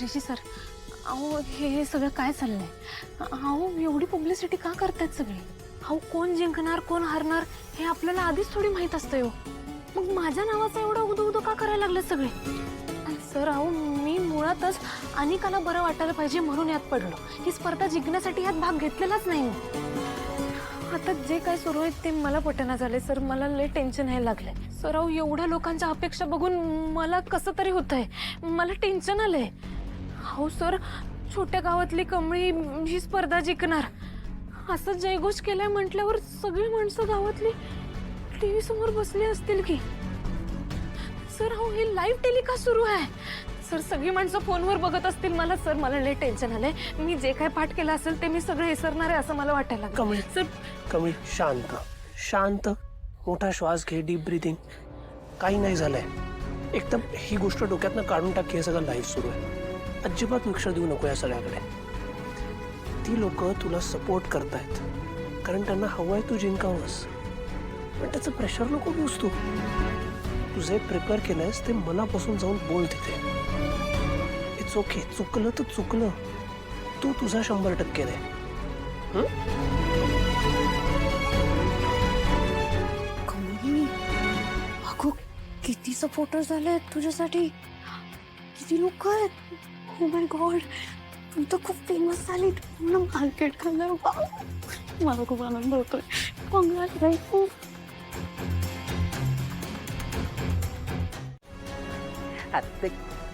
IG sir, अहो हे सगळं काय चाललंय? अहो एवढी पब्लिसिटी का करतायत सगळे? अहो कोण जिंकणार कोण हारणार हे आपल्याला आधीच थोडी माहित असतं हो. मग माझ्या नावाचं एवढं उदो काय करायला लागले सगळे? सर अहो मी मुळातच अनिकाला बरं वाटायला पाहिजे म्हणून यात पडलो. ही स्पर्धा जिंकण्यासाठी यात भाग घेतलेलाच नाही. आता जे काय सुरू आहे ते मला पटना झाले सर. मला लय टेन्शन यायला लागलंय सर. अहो एवढ्या लोकांच्या अपेक्षा बघून मला कसं तरी होतंय. मला टेन्शन आलंय. अहो सर छोट्या गावातली कमळी ही स्पर्धा जिंकणार असं जयघोष केलाय म्हटल्यावर सगळी माणसं गावातली टीव्ही समोर बसली असतील की. सर अहो हे लाईव्ह टेलिकास्ट सुरू आहे सर. सगळी माणसं फोनवर बघत असतील मला. सर मला लय टेन्शन आलंय. मी जे काय पाठ केलं असेल ते मी सगळं विसरणार आहे असं मला वाटायला लागलं. कमळी सर कमळी शांत शांत. मोठा श्वास घे. Deep breathing. काही नाही झालंय. एकदम ही गोष्ट डोक्यातनं काढून टाक. हे सगळं लाईव्ह सुरू आहे. अजिबात लक्ष देऊ नको या सगळ्याकडे. ती लोक तुला सपोर्ट करतायत कारण त्यांना हवंय तू जिंकावंस. पण त्याचं प्रेशर नको घेऊस तू. तुझे प्रिपेअर केलंयस ते मनापासून जाऊन बोल तिथे. It's okay. चुकलं तर चुकलं. तू तुझा 100% दे. कमळी अगो किती सपोर्टर झाले तुझ्यासाठी. किती लोक आहेत. ओ माय गॉड तू तर खूप फेमस झाली. पूर्ण मार्केट खाल्लं. मला खूप आनंद होतोय. कॉंग्रॅच्युलेशन.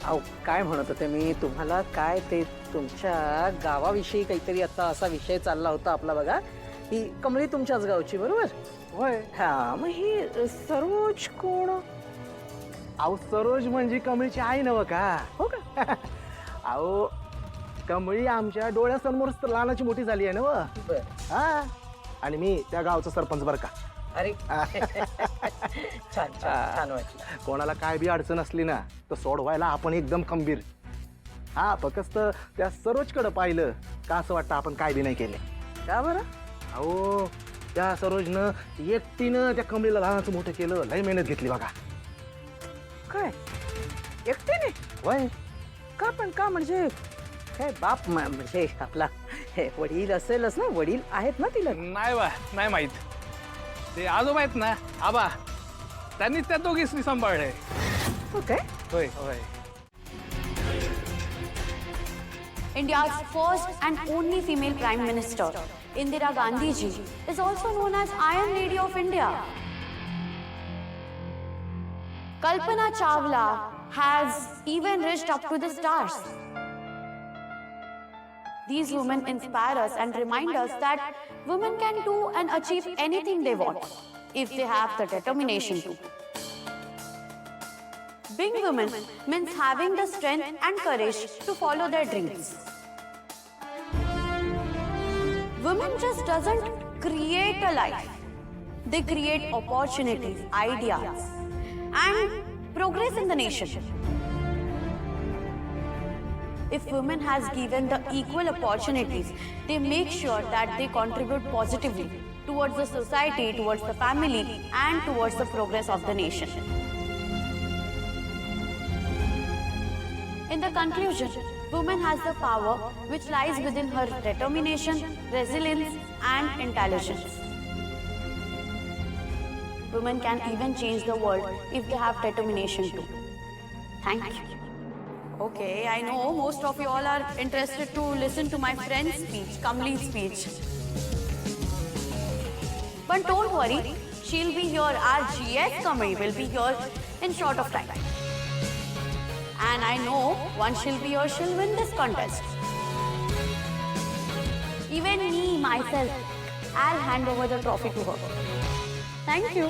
अहो काय म्हणत होते मी तुम्हाला. काय ते तुमच्या गावाविषयी काहीतरी आता असा विषय चालला होता आपला बघा. ही कमळी तुमच्याच गावची बरोबर? होय. हा मग ही सरोज कोण? अहो सरोज म्हणजे कमळीची आई नव का? हो का? अहो कमळी आमच्या डोळ्यासमोर लहानाची मोठी झाली आहे ना व. हा आणि मी त्या गावचा सरपंच बरं का. अरे छान छान वाटलं. कोणाला काय बी अडचण असली ना तर सोडवायला आपण एकदम खंबीर. हा फक्त त्या सरोजकडे पाहिलं का असं वाटतं आपण काय बी नाही केले. का बरं? अहो त्या सरोजनं एकटीनं त्या कमळीला लहानाचं मोठं केलं. लई मेहनत घेतली बघा. काय एकटीने? वय का पण का म्हणजे काय बाप म्हणजे आपला हे वडील असेलच ना. वडील आहेत ना तिला? नाही बा नाही माहित. ते आजोबा आहेत ना आबा त्यांनीच त्या दोघींनी सांभाळलंय. ओके. होय होय. India's first and only female Prime Minister, Indira Gandhi ji, is also known as Iron Lady of India. Kalpana Chawla has even reached up to the stars. These women inspire us and remind us that women can do and achieve anything they want if they have the determination to. Being women means having the strength and courage to follow their dreams. Women just doesn't create a life. They create opportunities, ideas, and progress in the nation. If women has given the equal opportunities, they make sure that they contribute positively towards the society, towards the family, and towards the progress of the nation. In the conclusion, woman has the power which lies within her determination, resilience, and intelligence. Women can even change the world if they have determination too. Thank you. Okay, I know most of you all are interested to listen to my friend's speech, Kamli's speech. But don't worry, she'll be here. Our GS Kamli will be here in short of time. And I know once she'll be here, she'll win this contest. Even me, myself, I'll hand over the trophy to her. Thank you.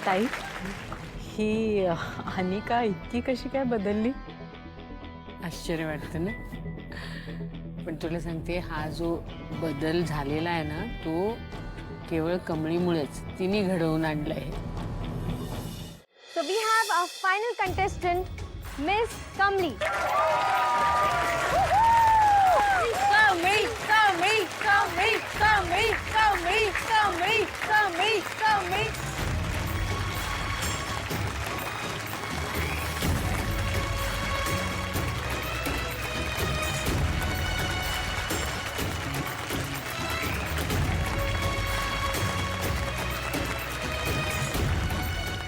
ताई ही अनिका इतकी कशी काय बदलली? आश्चर्य वाटतं ना. पण तुला सांगते हा जो बदल झालेला आहे ना तो केवळ कमळीमुळेच. तिने घडवून आणलाय. So we have our final contestant, Miss Kamli. Kamli, Kamli, Kamli. Kamali Kamali Kamali Kamali Kamali Kamali.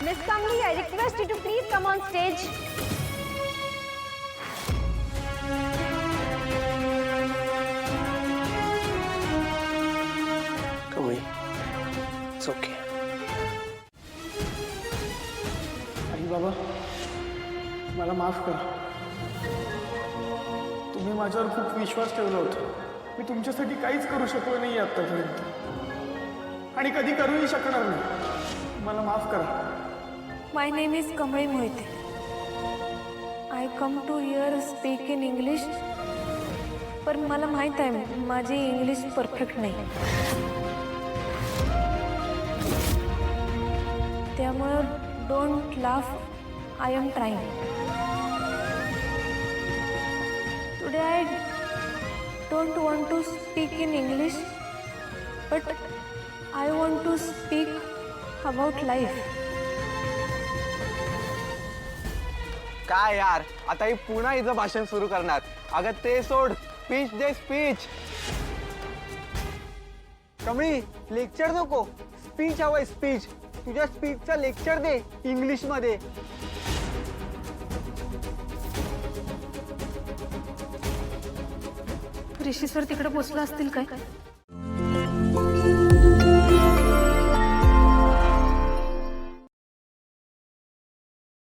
Miss Kamli, I request you to please come on stage. Kamli, it's okay. आई बाबा मला माफ करा. तुम्ही माझ्यावर खूप विश्वास ठेवला होता. मी तुमच्यासाठी काहीच करू शकलो नाही आतापर्यंत आणि कधी करूही शकणार नाही. मला माफ करा. My name is Kamali Mohite. I come to here speak in English. पण मला माहित आहे माझी इंग्लिश परफेक्ट नाही. त्यामुळं don't laugh. I am trying. Today I don't want to speak in English but I want to speak about life. काय यार, आता ही पुन्हा हिचं भाषण सुरू करणार. अगं ते सोड, स्पीच दे स्पीच. कमळी, लेक्चर नको, स्पीच हवंय स्पीच. तुझ्या स्पीचचं लेक्चर दे इंग्लिश मध्ये. ऋषी सर तिकडे पोचला असतील काय?